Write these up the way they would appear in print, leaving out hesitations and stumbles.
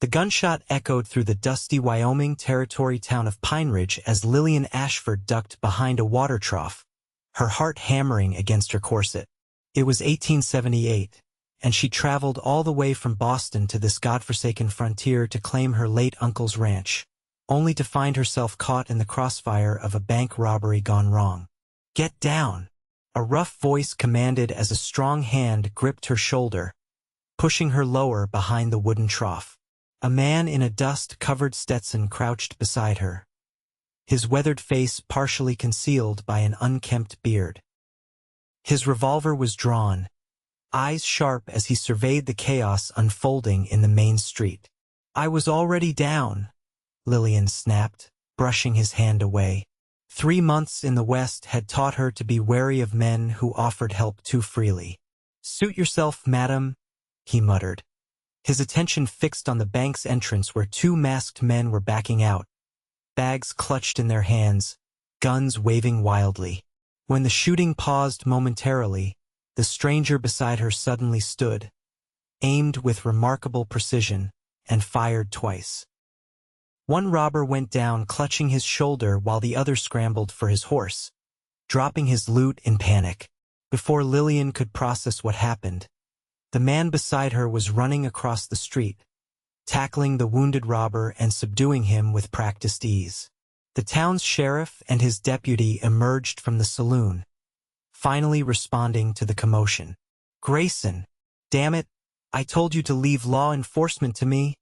The gunshot echoed through the dusty Wyoming territory town of Pine Ridge as Lillian Ashford ducked behind a water trough, her heart hammering against her corset. It was 1878, and she traveled all the way from Boston to this godforsaken frontier to claim her late uncle's ranch, only to find herself caught in the crossfire of a bank robbery gone wrong. "Get down!" a rough voice commanded as a strong hand gripped her shoulder, pushing her lower behind the wooden trough. A man in a dust-covered Stetson crouched beside her, his weathered face partially concealed by an unkempt beard. His revolver was drawn, eyes sharp as he surveyed the chaos unfolding in the main street. "I was already down," Lillian snapped, brushing his hand away. 3 months in the West had taught her to be wary of men who offered help too freely. "Suit yourself, madam," he muttered, his attention fixed on the bank's entrance where 2 masked men were backing out, bags clutched in their hands, guns waving wildly. When the shooting paused momentarily, the stranger beside her suddenly stood, aimed with remarkable precision, and fired twice. One robber went down clutching his shoulder while the other scrambled for his horse, dropping his loot in panic. Before Lillian could process what happened, the man beside her was running across the street, tackling the wounded robber and subduing him with practiced ease. The town's sheriff and his deputy emerged from the saloon, finally responding to the commotion. "Grayson, damn it, I told you to leave law enforcement to me,"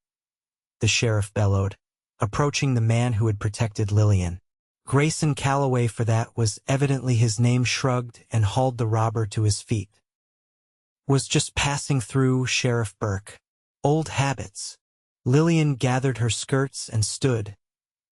the sheriff bellowed, approaching the man who had protected Lillian. Grayson Calloway, for that was evidently his name, shrugged and hauled the robber to his feet. "Was just passing through, Sheriff Burke. Old habits." Lillian gathered her skirts and stood,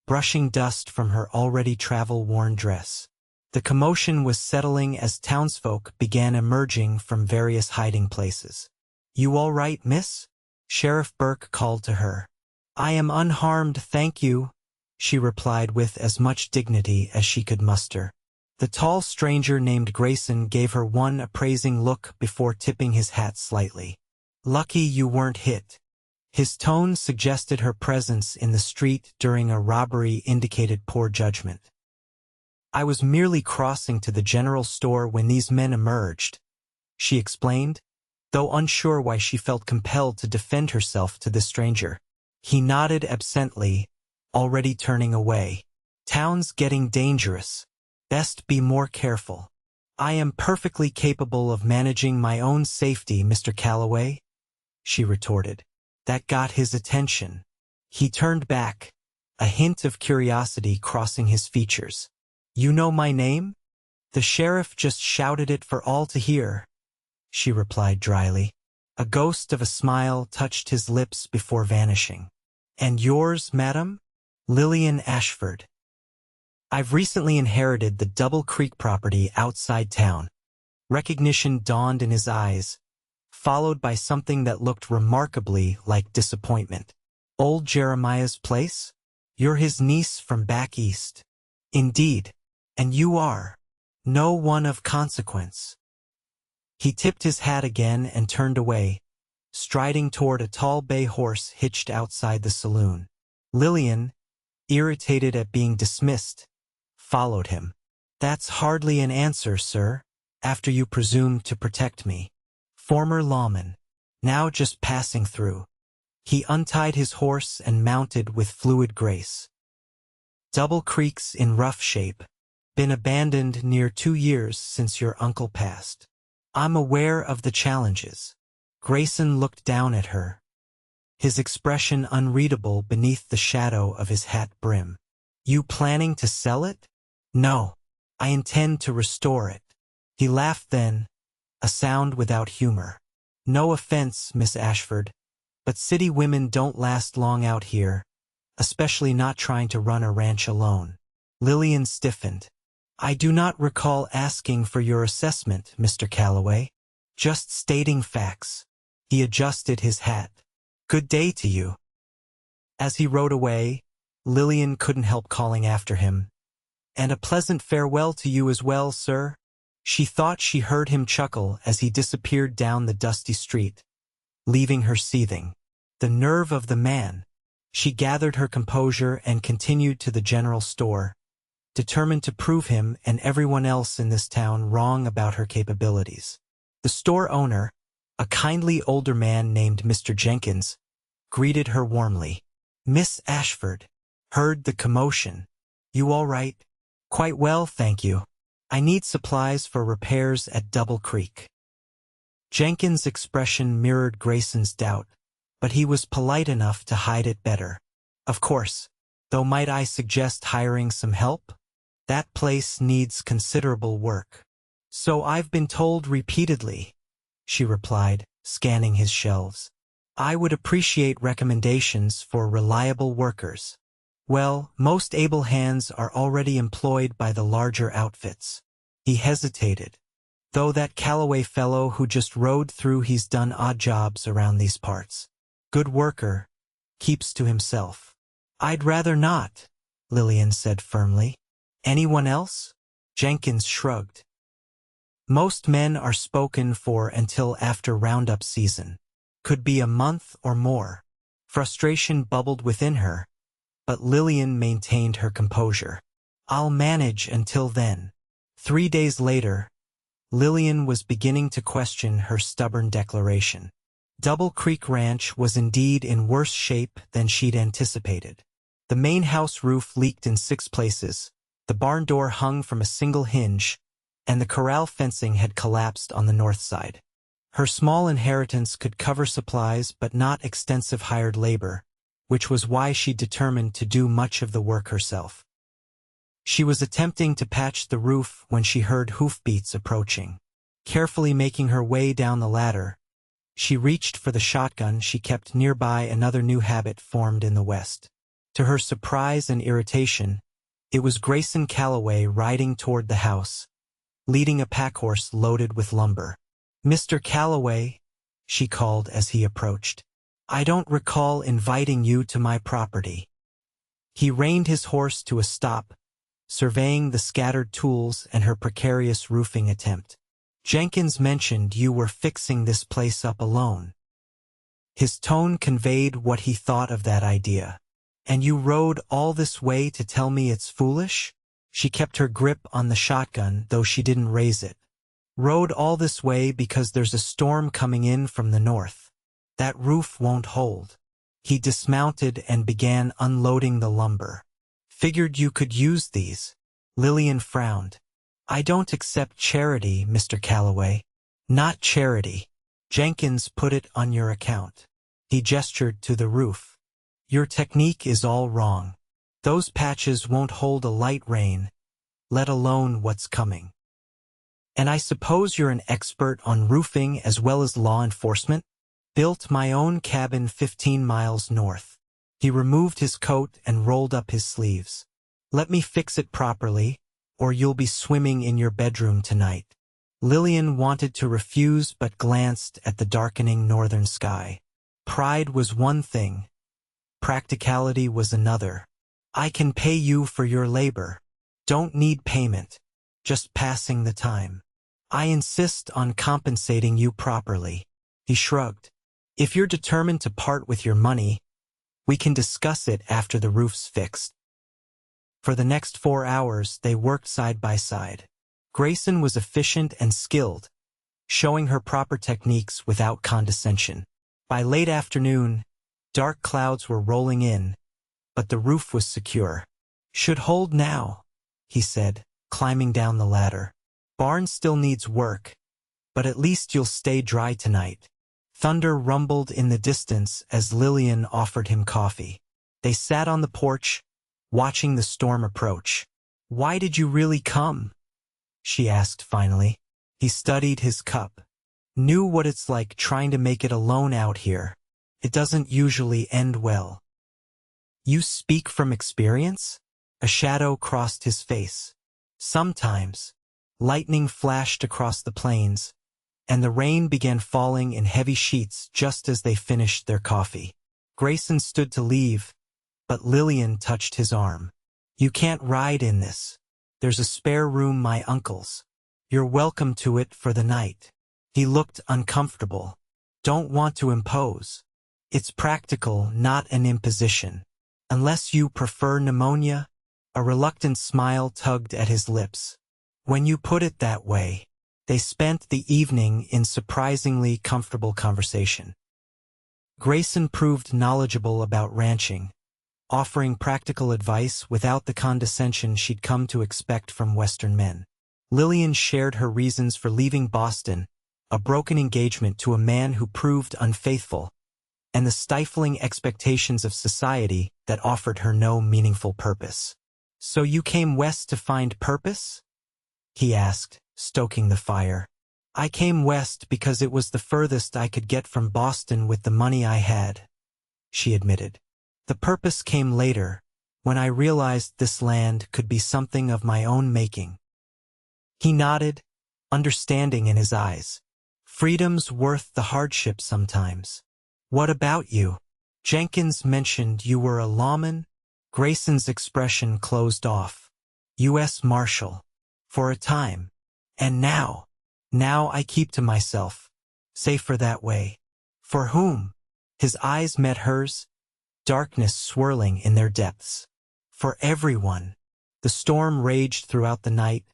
brushing dust from her already travel-worn dress. The commotion was settling as townsfolk began emerging from various hiding places. "You all right, miss?" Sheriff Burke called to her. "I am unharmed, thank you," she replied with as much dignity as she could muster. The tall stranger named Grayson gave her one appraising look before tipping his hat slightly. "Lucky you weren't hit." His tone suggested her presence in the street during a robbery indicated poor judgment. "I was merely crossing to the general store when these men emerged," she explained, though unsure why she felt compelled to defend herself to the stranger. He nodded absently, already turning away. "Town's getting dangerous. Best be more careful." "I am perfectly capable of managing my own safety, Mr. Calloway," she retorted. That got his attention. He turned back, a hint of curiosity crossing his features. "You know my name?" "The sheriff just shouted it for all to hear," she replied dryly. A ghost of a smile touched his lips before vanishing. "And yours, madam?" "Lillian Ashford. I've recently inherited the Double Creek property outside town." Recognition dawned in his eyes, followed by something that looked remarkably like disappointment. "Old Jeremiah's place? You're his niece from back east." "Indeed. And you are no one of consequence." He tipped his hat again and turned away, striding toward a tall bay horse hitched outside the saloon. Lillian, irritated at being dismissed, followed him. "That's hardly an answer, sir, after you presumed to protect me. Former lawman, now just passing through." He untied his horse and mounted with fluid grace. "Double Creek's in rough shape. Been abandoned near 2 years since your uncle passed. I'm aware of the challenges." Grayson looked down at her, his expression unreadable beneath the shadow of his hat brim. "You planning to sell it?" "No, I intend to restore it." He laughed then, a sound without humor. "No offense, Miss Ashford, but city women don't last long out here, especially not trying to run a ranch alone." Lillian stiffened. "I do not recall asking for your assessment, Mr. Calloway. Just stating facts." He adjusted his hat. "Good day to you." As he rode away, Lillian couldn't help calling after him, "And a pleasant farewell to you as well, sir." She thought she heard him chuckle as he disappeared down the dusty street, leaving her seething. The nerve of the man. She gathered her composure and continued to the general store, determined to prove him and everyone else in this town wrong about her capabilities. The store owner, a kindly older man named Mr. Jenkins, greeted her warmly. "Miss Ashford." Heard the commotion. "You all right?" "Quite well, thank you. I need supplies for repairs at Double Creek." Jenkins' expression mirrored Grayson's doubt, but he was polite enough to hide it better. "Of course, though might I suggest hiring some help? That place needs considerable work." "So I've been told repeatedly," she replied, scanning his shelves. "I would appreciate recommendations for reliable workers." "Well, most able hands are already employed by the larger outfits." He hesitated. "Though that Calloway fellow who just rode through, he's done odd jobs around these parts. Good worker, keeps to himself." "I'd rather not," Lillian said firmly. "Anyone else?" Jenkins shrugged. "Most men are spoken for until after roundup season. Could be a month or more." Frustration bubbled within her, but Lillian maintained her composure. "I'll manage until then." 3 days later, Lillian was beginning to question her stubborn declaration. Double Creek Ranch was indeed in worse shape than she'd anticipated. The main house roof leaked in 6 places, the barn door hung from a single hinge, and the corral fencing had collapsed on the north side. Her small inheritance could cover supplies but not extensive hired labor, which was why she determined to do much of the work herself. She was attempting to patch the roof when she heard hoofbeats approaching. Carefully making her way down the ladder, she reached for the shotgun she kept nearby. Another new habit formed in the West. To her surprise and irritation, it was Grayson Calloway riding toward the house, leading a packhorse loaded with lumber. "Mr. Calloway," she called as he approached, "I don't recall inviting you to my property." He reined his horse to a stop, surveying the scattered tools and her precarious roofing attempt. "Jenkins mentioned you were fixing this place up alone." His tone conveyed what he thought of that idea. "And you rode all this way to tell me it's foolish?" She kept her grip on the shotgun, though she didn't raise it. "Rode all this way because there's a storm coming in from the north. That roof won't hold." He dismounted and began unloading the lumber. "Figured you could use these." Lillian frowned. "I don't accept charity, Mr. Calloway." "Not charity. Jenkins put it on your account." He gestured to the roof. "Your technique is all wrong. Those patches won't hold a light rain, let alone what's coming. And I suppose you're an expert on roofing as well as law enforcement?" "Built my own cabin 15 miles north." He removed his coat and rolled up his sleeves. "Let me fix it properly, or you'll be swimming in your bedroom tonight." Lillian wanted to refuse but glanced at the darkening northern sky. Pride was one thing, practicality was another. "I can pay you for your labor." "Don't need payment, just passing the time." "I insist on compensating you properly." He shrugged. "If you're determined to part with your money, we can discuss it after the roof's fixed." For the next 4 hours, they worked side by side. Grayson was efficient and skilled, showing her proper techniques without condescension. By late afternoon, dark clouds were rolling in, but the roof was secure. "Should hold now," he said, climbing down the ladder. "Barn still needs work, but at least you'll stay dry tonight." Thunder rumbled in the distance as Lillian offered him coffee. They sat on the porch, watching the storm approach. "Why did you really come?" she asked finally. He studied his cup. "Knew what it's like trying to make it alone out here. It doesn't usually end well." "You speak from experience?" A shadow crossed his face. "Sometimes." Lightning flashed across the plains, and the rain began falling in heavy sheets just as they finished their coffee. Grayson stood to leave, but Lillian touched his arm. "You can't ride in this. There's a spare room my uncle's. You're welcome to it for the night." He looked uncomfortable. "Don't want to impose." It's practical, not an imposition. Unless you prefer pneumonia? A reluctant smile tugged at his lips. When you put it that way. They spent the evening in surprisingly comfortable conversation. Grayson proved knowledgeable about ranching, offering practical advice without the condescension she'd come to expect from Western men. Lillian shared her reasons for leaving Boston, a broken engagement to a man who proved unfaithful, and the stifling expectations of society that offered her no meaningful purpose. "So you came west to find purpose?" he asked, stoking the fire. "I came west because it was the furthest I could get from Boston with the money I had," she admitted. "The purpose came later, when I realized this land could be something of my own making." He nodded, understanding in his eyes. "Freedom's worth the hardship sometimes." "What about you? Jenkins mentioned you were a lawman?" Grayson's expression closed off. "U.S. Marshal. For a time. And now I keep to myself. Safer that way." "For whom?" His eyes met hers, darkness swirling in their depths. "For everyone." The storm raged throughout the night,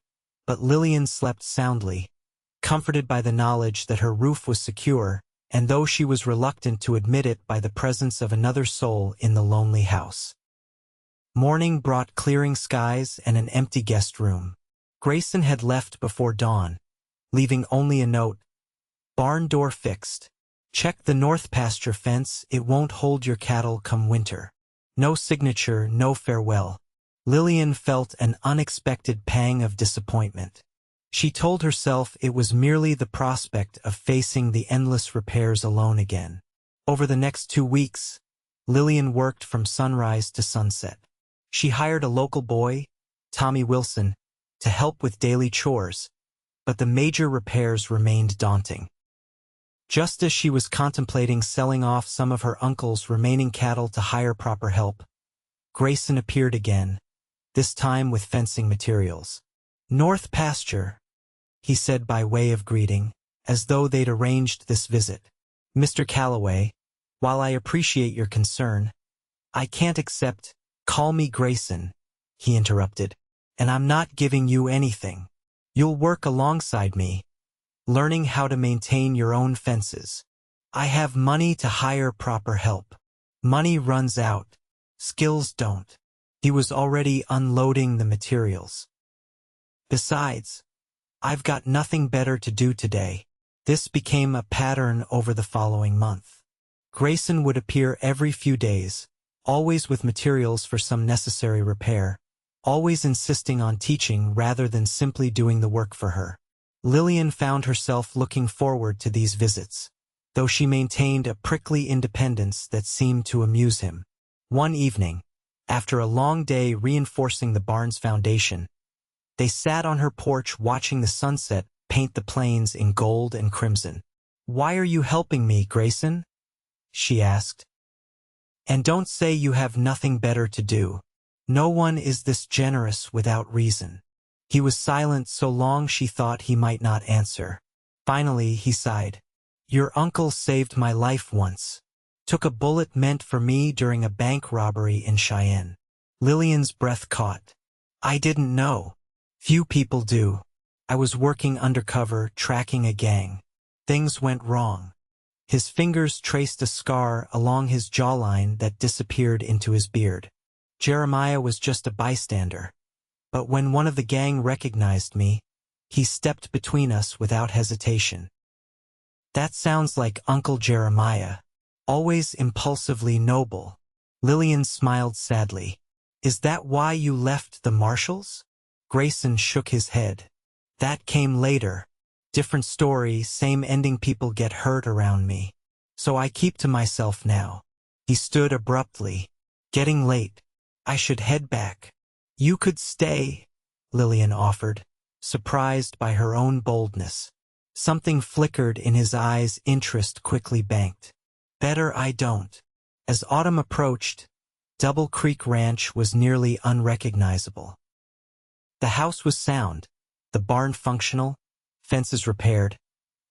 but Lillian slept soundly, comforted by the knowledge that her roof was secure, and though she was reluctant to admit it, by the presence of another soul in the lonely house. Morning brought clearing skies and an empty guest room. Grayson had left before dawn, leaving only a note. "Barn door fixed. Check the north pasture fence, it won't hold your cattle come winter." No signature, no farewell. Lillian felt an unexpected pang of disappointment. She told herself it was merely the prospect of facing the endless repairs alone again. Over the next 2 weeks, Lillian worked from sunrise to sunset. She hired a local boy, Tommy Wilson, to help with daily chores, but the major repairs remained daunting. Just as she was contemplating selling off some of her uncle's remaining cattle to hire proper help, Grayson appeared again, this time with fencing materials. "North pasture," he said by way of greeting, as though they'd arranged this visit. "Mr. Calloway, while I appreciate your concern, I can't accept—" "Call me Grayson," he interrupted, "and I'm not giving you anything. You'll work alongside me, learning how to maintain your own fences. I have money to hire proper help. Money runs out, skills don't." He was already unloading the materials. "Besides, I've got nothing better to do today." This became a pattern over the following month. Grayson would appear every few days, always with materials for some necessary repair, always insisting on teaching rather than simply doing the work for her. Lillian found herself looking forward to these visits, though she maintained a prickly independence that seemed to amuse him. One evening, after a long day reinforcing the barn's foundation, they sat on her porch watching the sunset paint the plains in gold and crimson. "Why are you helping me, Grayson?" she asked. "And don't say you have nothing better to do. No one is this generous without reason." He was silent so long she thought he might not answer. Finally, he sighed. "Your uncle saved my life once. Took a bullet meant for me during a bank robbery in Cheyenne." Lillian's breath caught. "I didn't know. Few people do. I was working undercover, tracking a gang. Things went wrong." His fingers traced a scar along his jawline that disappeared into his beard. "Jeremiah was just a bystander. But when one of the gang recognized me, he stepped between us without hesitation." "That sounds like Uncle Jeremiah. Always impulsively noble." Lillian smiled sadly. "Is that why you left the Marshals?" Grayson shook his head. "That came later. Different story, same ending. People get hurt around me. So I keep to myself now." He stood abruptly. "Getting late. I should head back." "You could stay," Lillian offered, surprised by her own boldness. Something flickered in his eyes, interest quickly banked. "Better I don't." As autumn approached, Double Creek Ranch was nearly unrecognizable. The house was sound, the barn functional, fences repaired,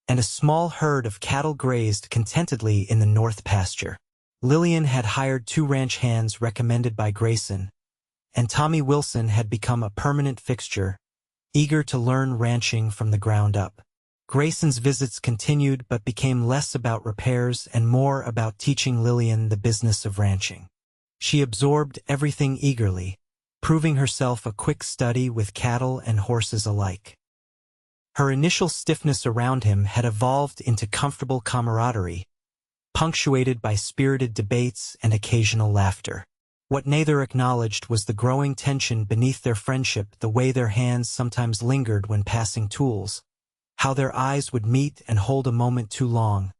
and a small herd of cattle grazed contentedly in the north pasture. Lillian had hired 2 ranch hands recommended by Grayson, and Tommy Wilson had become a permanent fixture, eager to learn ranching from the ground up. Grayson's visits continued but became less about repairs and more about teaching Lillian the business of ranching. She absorbed everything eagerly, proving herself a quick study with cattle and horses alike. Her initial stiffness around him had evolved into comfortable camaraderie, punctuated by spirited debates and occasional laughter. What neither acknowledged was the growing tension beneath their friendship, the way their hands sometimes lingered when passing tools, how their eyes would meet and hold a moment too long,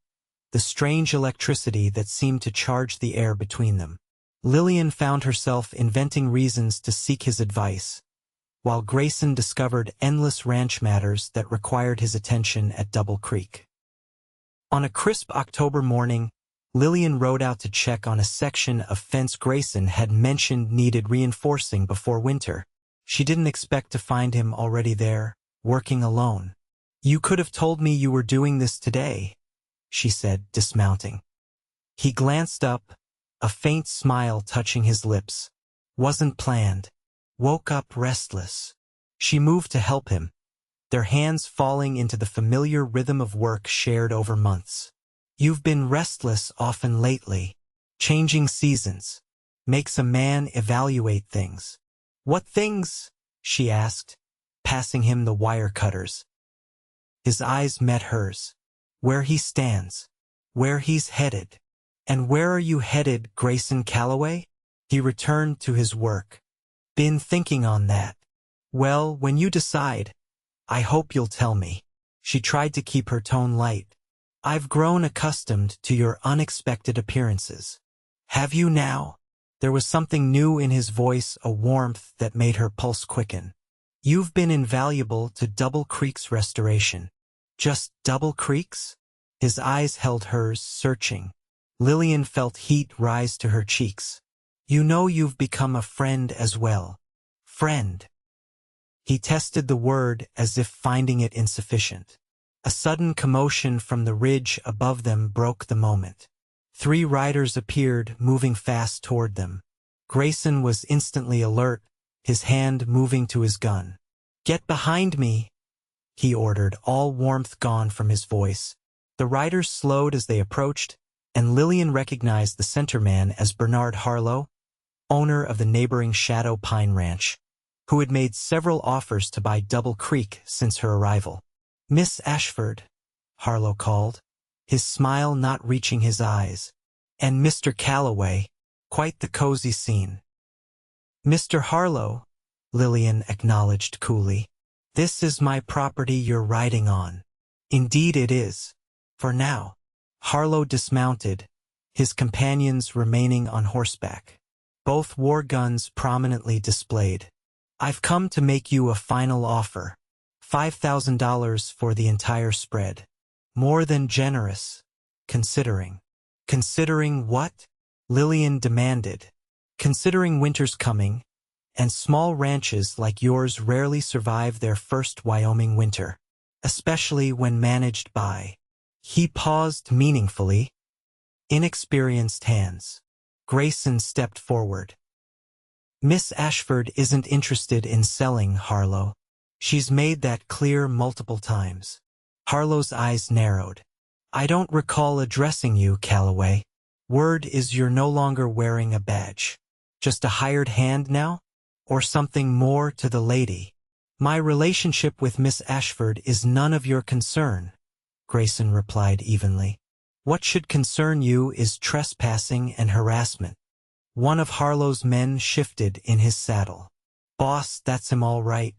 the strange electricity that seemed to charge the air between them. Lillian found herself inventing reasons to seek his advice, while Grayson discovered endless ranch matters that required his attention at Double Creek. On a crisp October morning, Lillian rode out to check on a section of fence Grayson had mentioned needed reinforcing before winter. She didn't expect to find him already there, working alone. "You could have told me you were doing this today," she said, dismounting. He glanced up, a faint smile touching his lips. "Wasn't planned. Woke up restless." She moved to help him, their hands falling into the familiar rhythm of work shared over months. "You've been restless often lately. Changing seasons makes a man evaluate things." "What things?" she asked, passing him the wire cutters. His eyes met hers. "Where he stands, where he's headed." "And where are you headed, Grayson Calloway?" He returned to his work. "Been thinking on that." "Well, when you decide, I hope you'll tell me." She tried to keep her tone light. "I've grown accustomed to your unexpected appearances." "Have you now?" There was something new in his voice, a warmth that made her pulse quicken. "You've been invaluable to Double Creek's restoration." "Just Double Creek's?" His eyes held hers, searching. Lillian felt heat rise to her cheeks. "You know you've become a friend as well." "Friend?" He tested the word as if finding it insufficient. A sudden commotion from the ridge above them broke the moment. 3 riders appeared, moving fast toward them. Grayson was instantly alert, his hand moving to his gun. "Get behind me," he ordered, all warmth gone from his voice. The riders slowed as they approached, and Lillian recognized the centerman as Bernard Harlow, owner of the neighboring Shadow Pine Ranch, who had made several offers to buy Double Creek since her arrival. "Miss Ashford," Harlow called, his smile not reaching his eyes. "And Mr. Calloway." Quite the cozy scene. "Mr. Harlow," Lillian acknowledged coolly. "This is my property you're riding on." "Indeed it is. For now." Harlow dismounted, his companions remaining on horseback. Both wore guns prominently displayed. "I've come to make you a final offer. $5,000 for the entire spread." "More than generous, considering." "Considering what?" Lillian demanded. "Considering winter's coming, and small ranches like yours rarely survive their first Wyoming winter, especially when managed by." He paused meaningfully. Inexperienced hands. Grayson stepped forward. "Miss Ashford isn't interested in selling, Harlow. She's made that clear multiple times." Harlow's eyes narrowed. "I don't recall addressing you, Calloway. Word is you're no longer wearing a badge. Just a hired hand now? Or something more to the lady?" "My relationship with Miss Ashford is none of your concern," Grayson replied evenly. "What should concern you is trespassing and harassment." One of Harlow's men shifted in his saddle. "Boss, that's him all right.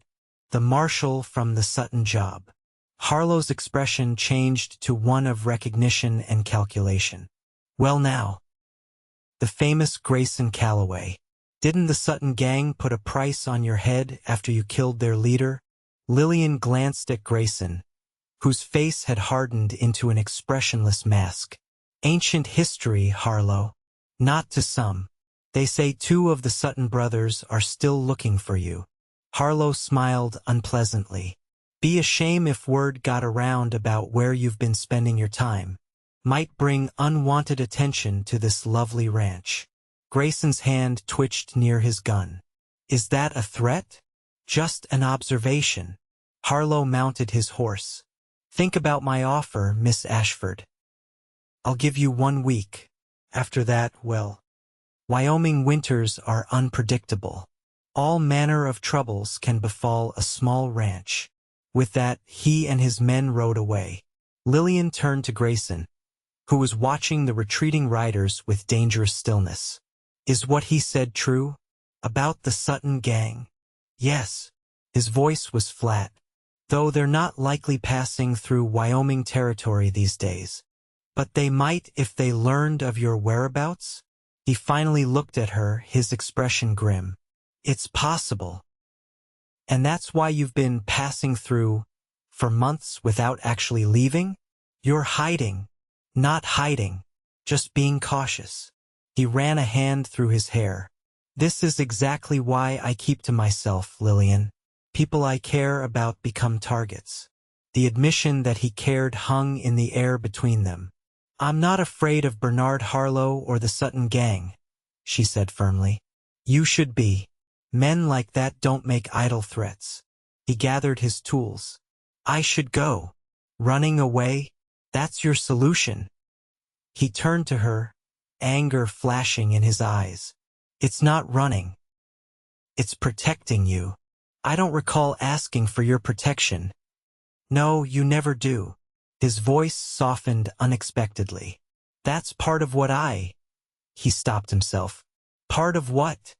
The marshal from the Sutton job." Harlow's expression changed to one of recognition and calculation. "Well now, the famous Grayson Calloway. Didn't the Sutton gang put a price on your head after you killed their leader?" Lillian glanced at Grayson, whose face had hardened into an expressionless mask. "Ancient history, Harlow. Not to some. They say 2 of the Sutton brothers are still looking for you." Harlow smiled unpleasantly. "Be a shame if word got around about where you've been spending your time. might bring unwanted attention to this lovely ranch. Grayson's hand twitched near his gun. Is that a threat? Just an observation. Harlow mounted his horse. Think about my offer, Miss Ashford. I'll give you 1 week. After that, well, Wyoming winters are unpredictable. All manner of troubles can befall a small ranch. With that, he and his men rode away. Lillian turned to Grayson, who was watching the retreating riders with dangerous stillness. Is what he said true? About the Sutton gang? Yes. His voice was flat. Though they're not likely passing through Wyoming territory these days. But they might if they learned of your whereabouts? He finally looked at her, his expression grim. It's possible. And that's why you've been passing through for months without actually leaving? You're hiding. Not hiding. Just being cautious. He ran a hand through his hair. This is exactly why I keep to myself, Lillian. People I care about become targets. The admission that he cared hung in the air between them. I'm not afraid of Bernard Harlow or the Sutton gang, she said firmly. You should be. Men like that don't make idle threats. He gathered his tools. I should go. Running away? That's your solution. He turned to her, anger flashing in his eyes. It's not running. It's protecting you. I don't recall asking for your protection. No, you never do. His voice softened unexpectedly. That's part of what He stopped himself. Part of what?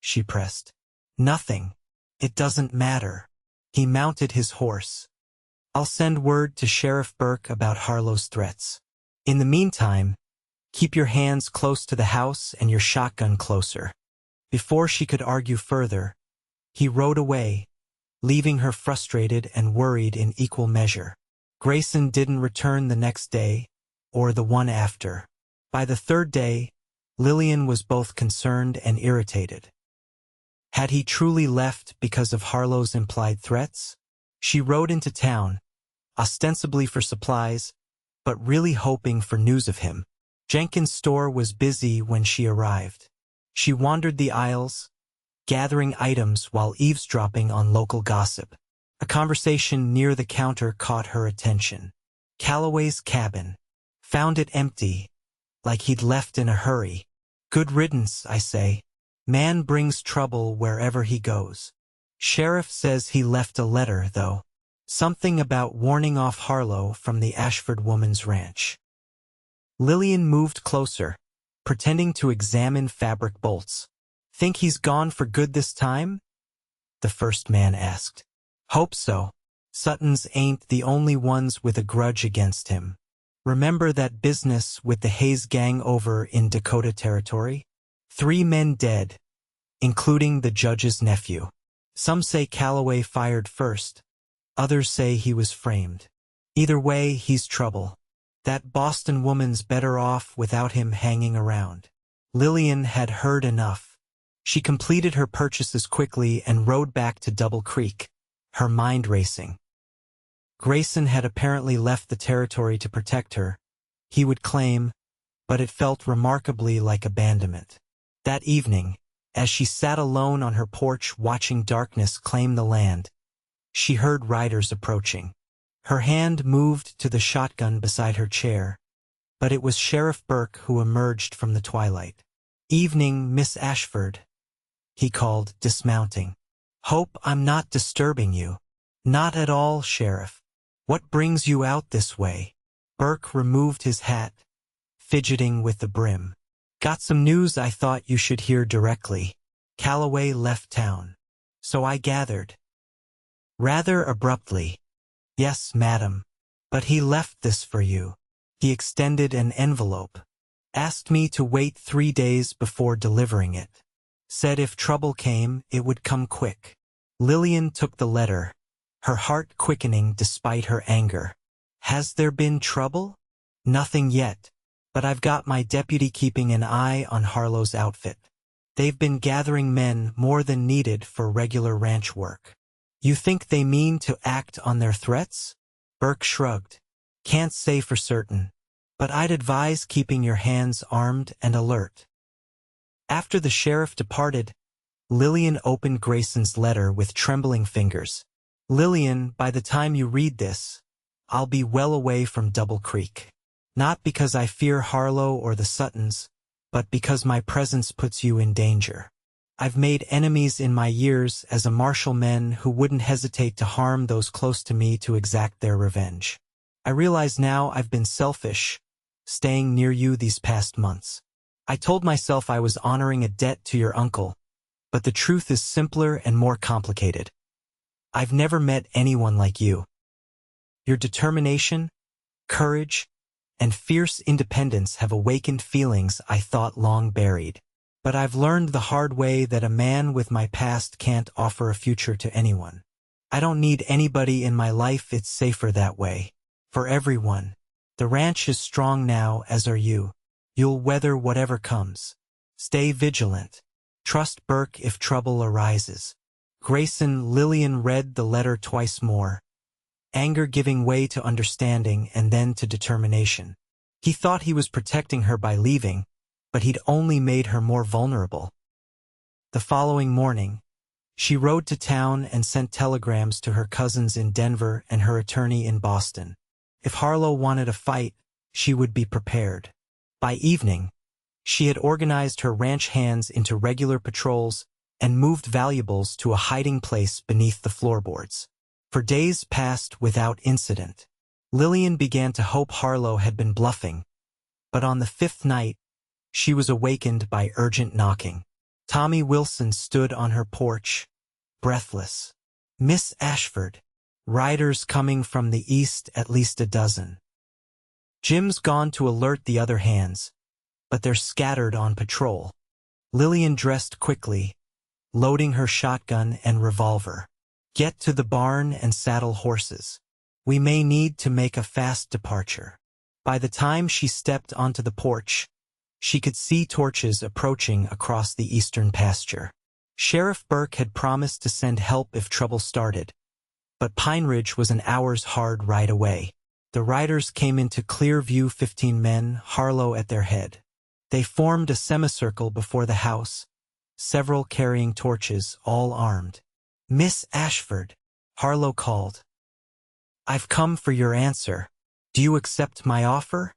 She pressed. Nothing. It doesn't matter. He mounted his horse. I'll send word to Sheriff Burke about Harlow's threats. In the meantime, keep your hands close to the house and your shotgun closer. Before she could argue further, he rode away, leaving her frustrated and worried in equal measure. Grayson didn't return the next day, or the one after. By the third day, Lillian was both concerned and irritated. Had he truly left because of Harlow's implied threats? She rode into town, ostensibly for supplies, but really hoping for news of him. Jenkins' store was busy when she arrived. She wandered the aisles, gathering items while eavesdropping on local gossip. A conversation near the counter caught her attention. Calloway's cabin. Found it empty, like he'd left in a hurry. Good riddance, I say. Man brings trouble wherever he goes. Sheriff says he left a letter, though. Something about warning off Harlow from the Ashford woman's ranch. Lillian moved closer, pretending to examine fabric bolts. Think he's gone for good this time? The first man asked. Hope so. Suttons ain't the only ones with a grudge against him. Remember that business with the Hayes gang over in Dakota Territory? 3 men dead, including the judge's nephew. Some say Calloway fired first. Others say he was framed. Either way, he's trouble. That Boston woman's better off without him hanging around. Lillian had heard enough. She completed her purchases quickly and rode back to Double Creek, her mind racing. Grayson had apparently left the territory to protect her, he would claim, but it felt remarkably like abandonment. That evening, as she sat alone on her porch watching darkness claim the land, she heard riders approaching. Her hand moved to the shotgun beside her chair, but it was Sheriff Burke who emerged from the twilight. Evening, Miss Ashford, he called, dismounting. Hope I'm not disturbing you. Not at all, Sheriff. What brings you out this way? Burke removed his hat, fidgeting with the brim. Got some news I thought you should hear directly. Calloway left town. So I gathered. Rather abruptly. Yes, madam. But he left this for you. He extended an envelope. Asked me to wait 3 days before delivering it. Said if trouble came, it would come quick. Lillian took the letter, her heart quickening despite her anger. Has there been trouble? Nothing yet, but I've got my deputy keeping an eye on Harlow's outfit. They've been gathering men more than needed for regular ranch work. You think they mean to act on their threats? Burke shrugged. Can't say for certain, but I'd advise keeping your hands armed and alert. After the sheriff departed, Lillian opened Grayson's letter with trembling fingers. Lillian, by the time you read this, I'll be well away from Double Creek. Not because I fear Harlow or the Suttons, but because my presence puts you in danger. I've made enemies in my years as a marshalman who wouldn't hesitate to harm those close to me to exact their revenge. I realize now I've been selfish, staying near you these past months. I told myself I was honoring a debt to your uncle, but the truth is simpler and more complicated. I've never met anyone like you. Your determination, courage, and fierce independence have awakened feelings I thought long buried. But I've learned the hard way that a man with my past can't offer a future to anyone. I don't need anybody in my life, it's safer that way. For everyone. The ranch is strong now, as are you. You'll weather whatever comes. Stay vigilant. Trust Burke if trouble arises. Lillian read the letter twice more, anger giving way to understanding and then to determination. He thought he was protecting her by leaving, but he'd only made her more vulnerable. The following morning, she rode to town and sent telegrams to her cousins in Denver and her attorney in Boston. If Harlow wanted a fight, she would be prepared. By evening, she had organized her ranch hands into regular patrols and moved valuables to a hiding place beneath the floorboards. For days passed without incident. Lillian began to hope Harlow had been bluffing, but on the fifth night, she was awakened by urgent knocking. Tommy Wilson stood on her porch, breathless. "Miss Ashford. Riders coming from the east, at least a dozen. Jim's gone to alert the other hands, but they're scattered on patrol." Lillian dressed quickly, loading her shotgun and revolver. "Get to the barn and saddle horses. We may need to make a fast departure." By the time she stepped onto the porch, she could see torches approaching across the eastern pasture. Sheriff Burke had promised to send help if trouble started, but Pine Ridge was an hour's hard ride away. The riders came into clear view, 15 men, Harlow at their head. They formed a semicircle before the house, several carrying torches, all armed. "Miss Ashford," Harlow called. "I've come for your answer. Do you accept my offer?"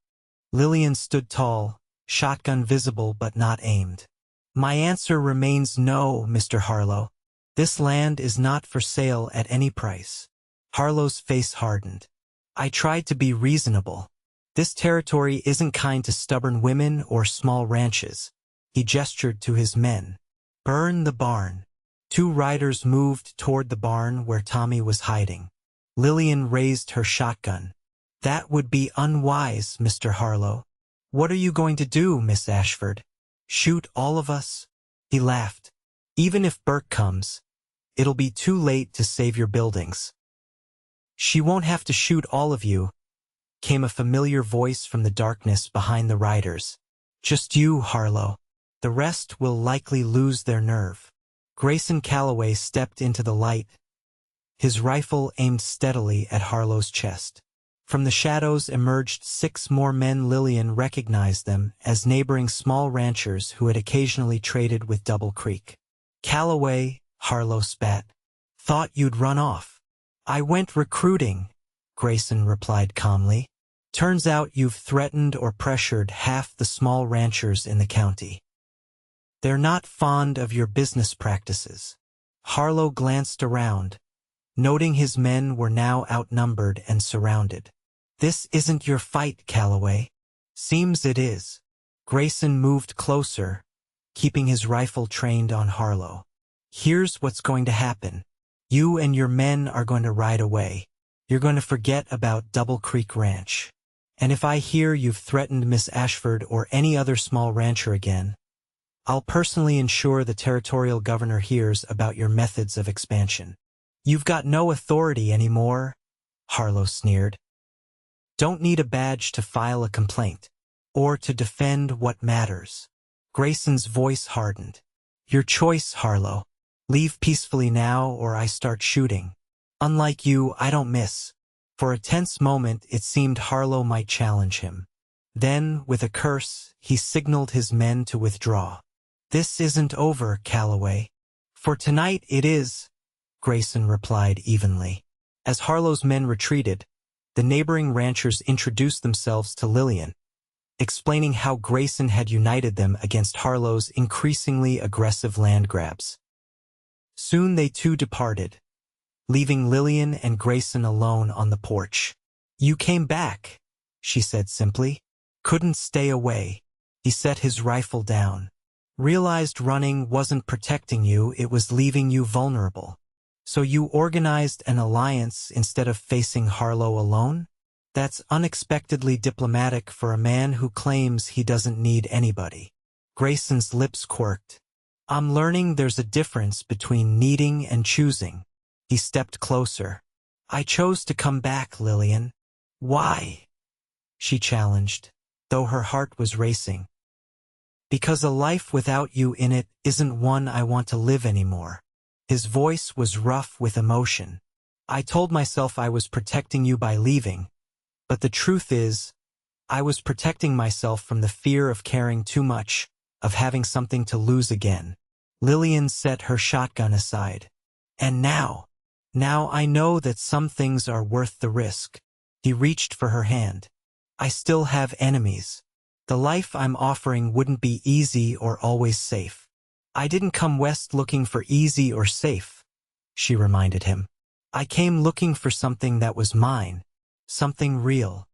Lillian stood tall, shotgun visible but not aimed. "My answer remains no, Mr. Harlow. This land is not for sale at any price." Harlow's face hardened. "I tried to be reasonable. This territory isn't kind to stubborn women or small ranches." He gestured to his men. "Burn the barn." 2 riders moved toward the barn where Tommy was hiding. Lillian raised her shotgun. "That would be unwise, Mr. Harlow." "What are you going to do, Miss Ashford? Shoot all of us?" He laughed. "Even if Burke comes, it'll be too late to save your buildings." "She won't have to shoot all of you," came a familiar voice from the darkness behind the riders. "Just you, Harlow. The rest will likely lose their nerve." Grayson Calloway stepped into the light, his rifle aimed steadily at Harlow's chest. From the shadows emerged 6 more men. Lillian recognized them as neighboring small ranchers who had occasionally traded with Double Creek. "Calloway," Harlow spat. "Thought you'd run off." "I went recruiting," Grayson replied calmly. "Turns out you've threatened or pressured half the small ranchers in the county. They're not fond of your business practices." Harlow glanced around, noting his men were now outnumbered and surrounded. "This isn't your fight, Calloway." "Seems it is." Grayson moved closer, keeping his rifle trained on Harlow. "Here's what's going to happen. You and your men are going to ride away. You're going to forget about Double Creek Ranch. And if I hear you've threatened Miss Ashford or any other small rancher again, I'll personally ensure the territorial governor hears about your methods of expansion." "You've got no authority anymore," Harlow sneered. "Don't need a badge to file a complaint, or to defend what matters." Grayson's voice hardened. "Your choice, Harlow. Leave peacefully now or I start shooting. Unlike you, I don't miss." For a tense moment it seemed Harlow might challenge him. Then, with a curse, he signaled his men to withdraw. "This isn't over, Calloway." "For tonight it is," Grayson replied evenly. As Harlow's men retreated, the neighboring ranchers introduced themselves to Lillian, explaining how Grayson had united them against Harlow's increasingly aggressive land grabs. Soon they too departed, leaving Lillian and Grayson alone on the porch. "You came back," she said simply. "Couldn't stay away." He set his rifle down. "Realized running wasn't protecting you, it was leaving you vulnerable. So you organized an alliance instead of facing Harlow alone? That's unexpectedly diplomatic for a man who claims he doesn't need anybody." Grayson's lips quirked. "I'm learning there's a difference between needing and choosing." He stepped closer. "I chose to come back, Lillian." "Why?" she challenged, though her heart was racing. "Because a life without you in it isn't one I want to live anymore." His voice was rough with emotion. "I told myself I was protecting you by leaving, but the truth is, I was protecting myself from the fear of caring too much, of having something to lose again." Lillian set her shotgun aside. "And now I know that some things are worth the risk." He reached for her hand. "I still have enemies. The life I'm offering wouldn't be easy or always safe." "I didn't come west looking for easy or safe," she reminded him. "I came looking for something that was mine, something real."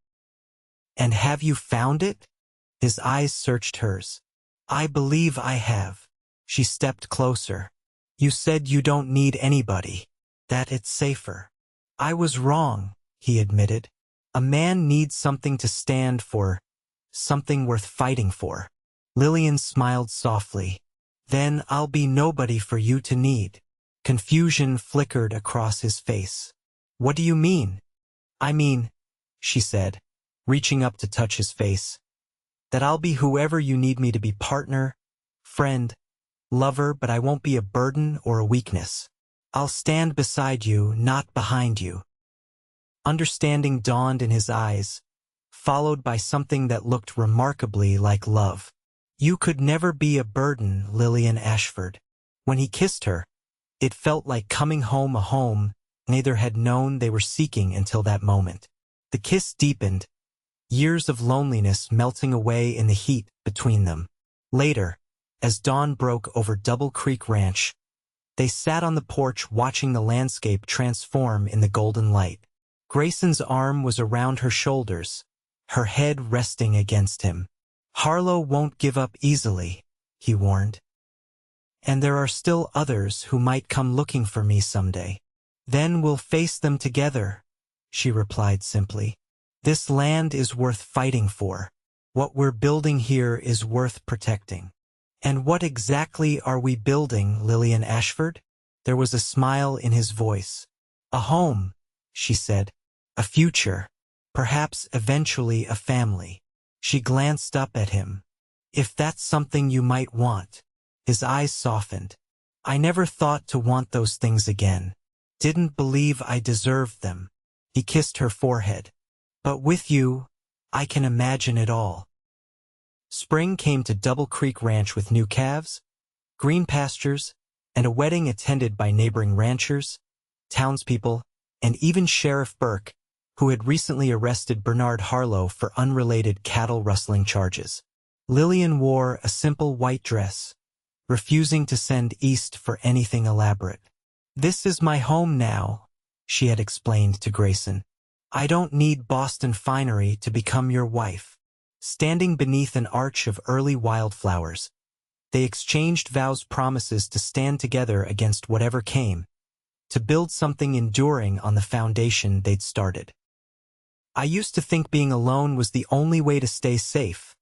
"And have you found it?" His eyes searched hers. "I believe I have." She stepped closer. "You said you don't need anybody, that it's safer." "I was wrong," he admitted. "A man needs something to stand for, something worth fighting for." Lillian smiled softly. "Then I'll be nobody for you to need." Confusion flickered across his face. "What do you mean?" "I mean," she said, reaching up to touch his face, "that I'll be whoever you need me to be, partner, friend, lover, but I won't be a burden or a weakness. I'll stand beside you, not behind you." Understanding dawned in his eyes, followed by something that looked remarkably like love. "You could never be a burden, Lillian Ashford." When he kissed her, it felt like coming home, a home neither had known they were seeking until that moment. The kiss deepened, years of loneliness melting away in the heat between them. Later, as dawn broke over Double Creek Ranch, they sat on the porch watching the landscape transform in the golden light. Grayson's arm was around her shoulders, her head resting against him. "Harlow won't give up easily," he warned. "And there are still others who might come looking for me someday. Then we'll face them together," she replied simply. "This land is worth fighting for. What we're building here is worth protecting." "And what exactly are we building, Lillian Ashford?" There was a smile in his voice. "A home," she said. "A future. Perhaps eventually a family." She glanced up at him. "If that's something you might want." His eyes softened. "I never thought to want those things again. Didn't believe I deserved them." He kissed her forehead. "But with you, I can imagine it all." Spring came to Double Creek Ranch with new calves, green pastures, and a wedding attended by neighboring ranchers, townspeople, and even Sheriff Burke, who had recently arrested Bernard Harlow for unrelated cattle-rustling charges. Lillian wore a simple white dress, refusing to send east for anything elaborate. "This is my home now," she had explained to Grayson. "I don't need Boston finery to become your wife." Standing beneath an arch of early wildflowers, they exchanged vows, promises to stand together against whatever came, to build something enduring on the foundation they'd started. "I used to think being alone was the only way to stay safe,"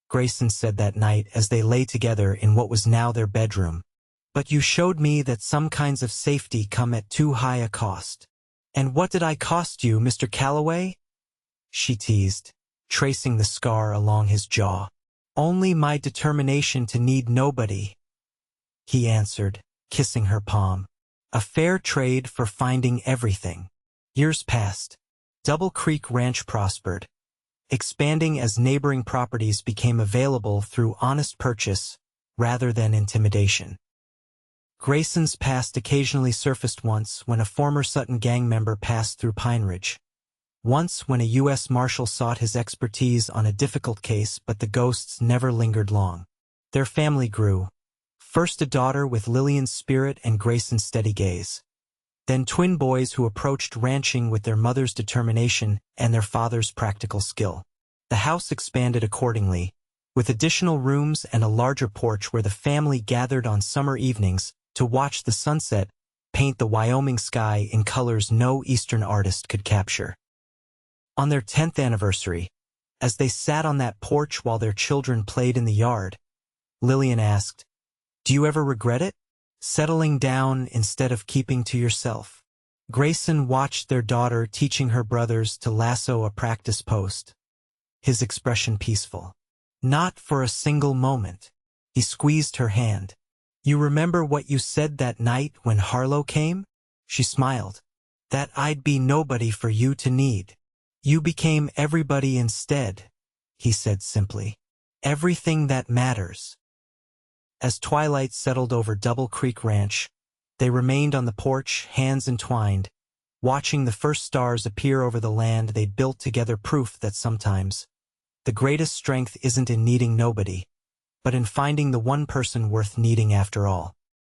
Grayson said that night as they lay together in what was now their bedroom. "But you showed me that some kinds of safety come at too high a cost." "And what did I cost you, Mr. Calloway?" she teased, tracing the scar along his jaw. "Only my determination to need nobody," he answered, kissing her palm. "A fair trade for finding everything." Years passed. Double Creek Ranch prospered. expanding as neighboring properties became available through honest purchase rather than intimidation. Grayson's past occasionally surfaced once when a former Sutton gang member passed through Pine Ridge. Once when a U.S. Marshal sought his expertise on a difficult case, but the ghosts never lingered long. Their family grew. First a daughter with Lillian's spirit and Grayson's steady gaze. Then twin boys who approached ranching with their mother's determination and their father's practical skill. The house expanded accordingly, with additional rooms and a larger porch where the family gathered on summer evenings to watch the sunset paint the Wyoming sky in colors no Eastern artist could capture. On their 10th anniversary, as they sat on that porch while their children played in the yard, Lillian asked, "Do you ever regret it? Settling down instead of keeping to yourself?" Grayson watched their daughter teaching her brothers to lasso a practice post, his expression peaceful. Not for a single moment. He squeezed her hand. "You remember what you said that night when Harlow came?" She smiled. "That I'd be nobody for you to need. You became everybody instead," he said simply. "Everything that matters." As twilight settled over Double Creek Ranch, they remained on the porch, hands entwined, watching the first stars appear over the land they'd built together, proof that sometimes the greatest strength isn't in needing nobody, but in finding the one person worth needing after all.